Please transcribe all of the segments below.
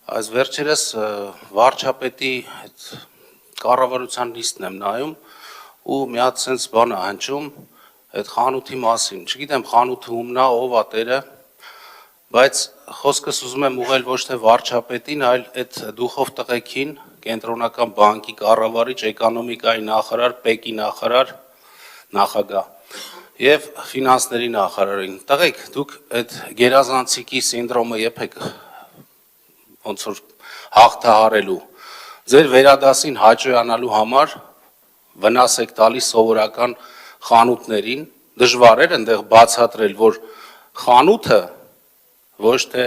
Այս վերջերս վարչապետի կառավարության նիստն եմ նայում ու մի հատ sense բան է հնչում այդ խանութի մասին։ Չգիտեմ խանութը ումն է, ով է տերը, բայց խոսքս ուզում եմ ուղղել ոչ թե վարչապետին, այլ այդ դուխով տղեկին, կենտրոնական բանկի կառավարիչ, էկոնոմիկայի նախարար, ՊԵԿ-ի նախագահ եւ ֆինանսների նախարարին։ Տղեկ, դուք այդ գերազանցիկի սինդրոմը եփեք ոնց որ հաղթահարելու, ձեր վերադասին հաճոյանալու համար վնաս եք տալիս սովորական խանութներին, դժվար էր այնտեղ բացատրել, որ խանութը ոչ թե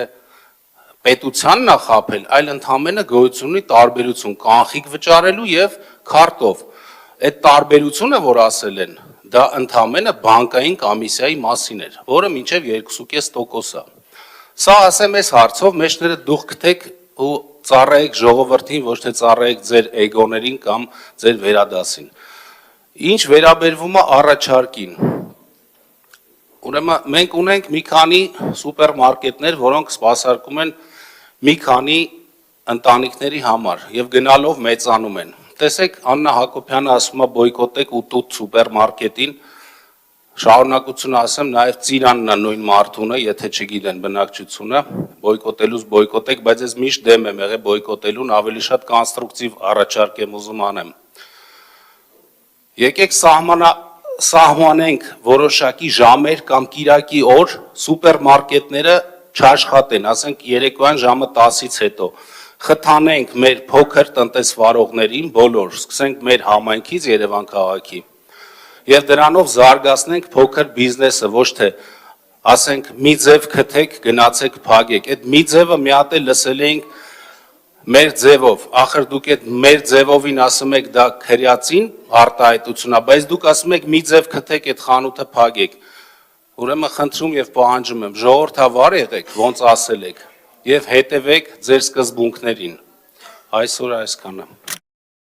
պետությանն է խաբել, այլ ընդհանրապես գոյություն ունի տարբերություն կանխիկ վճարելու եւ քարտով։ Այդ տարբերությունը, որ ասել են, դա ընդհանրապես բանկային կոմիսիայի մասին էր, որը մինչև 2.5% է։ Սա ասեմ այս հարցով մեջները դուք գտեք ու ծառայեք ժողովրդին, ոչ թե ծառայեք ձեր էգոներին կամ ձեր վերադասին։ Ինչ վերաբերվում է առաջարկին, ուրեմն մենք ունենք մի քանի սուպերմարկետներ, որոնք սպասարկում են մի քանի ընտանիքների համար եւ գնալով մեծանում են։ Տեսեք, Աննա Հակոբյանը ասում է բոյկոտեք ուտուտ սուպերմարկետին, շարունակությունը ասեմ, նաև Ծիրանն է նույն մարդունը, եթե չգիտեն բնակչությունը, բոյկոտելուց բոյկոտեք, բայց ես միշտ դեմ եմ եղել բոյկոտելուն, ավելի շատ կոնստրուկտիվ առաջարկ եմ ուզում անեմ։ Եկեք սահմանենք որոշակի ժամեր կամ կիրակի օր սուպերմարկետները չաշխատեն, ասենք երեկոյան ժամը 10-ից հետո, խթանենք մեր փոքր տնտեսվարողներին բոլոր, սկսենք մեր համայնքից Երևան քաղաքի եւ դրանով զարգացնենք փոքր բիզնեսը, ոչ թե ասենք մի ձև քթեք, գնացեք փագեք։ Այդ մի ձևը մի հատ է լսել էինք մեր ձևով, ախր դուք այդ մեր ձևովին ասում եք դա քրյացին արտահայտություն է, բայց դուք ասում եք մի ձև քթեք, այդ խանութը փագեք։ Ուրեմն խնդրում եւ պահանջում եմ, ժողովրդավար եղեք, ոնց ասել եք, եւ հետեւեք ձեր սկզբունքներին։ Այսօր այսքանը։